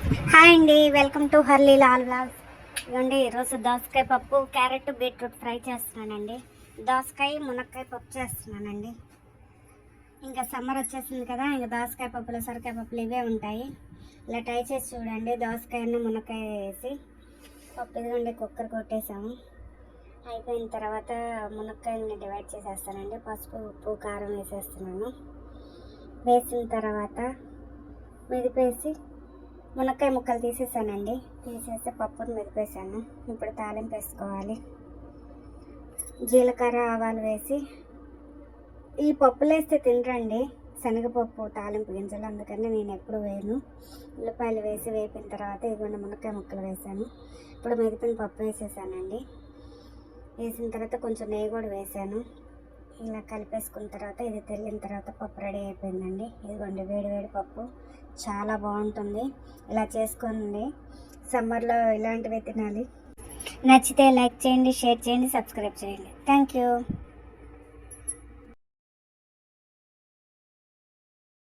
Hi అండి, welcome to Harley Lal vlogs. ఇవ్వండి, ఈరోజు దోసకాయ పప్పు, క్యారెట్, బీట్రూట్ ఫ్రై చేస్తున్నానండి. దోసకాయ మునక్కాయ పప్పు చేస్తున్నానండి. ఇంకా సమ్మర్ వచ్చేసింది కదా, ఇంకా దోసకాయ పప్పులు, సొరకాయ పప్పులు ఇవే ఉంటాయి. ఇలా ట్రై చేసి చూడండి. దోసకాయను మునక్కాయ వేసి పప్పు ఇదిగోండి కుక్కర్ కొట్టేసాము. అయిపోయిన తర్వాత మునక్కాయలని డివైడ్ చేసేస్తానండి. పసుపు, ఉప్పు, కారం వేసేస్తున్నాను. వేసిన తర్వాత మెదిపేసి మునక్కాయ ముక్కలు తీసేసానండి. తీసేసి పప్పును మెదిపేసాను. ఇప్పుడు తాలింపు వేసుకోవాలి. జీలకర్ర, ఆవాలు వేసి, ఈ పప్పులు వేస్తే తినరండి శనగపప్పు తాలింపు గింజలు, అందుకని నేను ఎప్పుడు వేయను. ఉల్లిపాయలు వేసి వేపిన తర్వాత ఇదిగోండి మునక్కాయ ముక్కలు వేసాను. ఇప్పుడు మెదిపిన పప్పు వేసేసానండి. వేసిన తర్వాత కొంచెం నెయ్యి కూడా వేసాను. ఇలా కలిపేసుకున్న తర్వాత ఇది తెల్లిన తర్వాత పప్పు రెడీ అయిపోయిందండి. ఇదిగోండి వేడి వేడి పప్పు, చాలా బాగుంటుంది. ఇలా చేసుకోండి, సమ్మర్లో ఇలాంటివి తినాలి. నచ్చితే లైక్ చేయండి, షేర్ చేయండి, సబ్స్క్రైబ్ చేయండి. Thank you.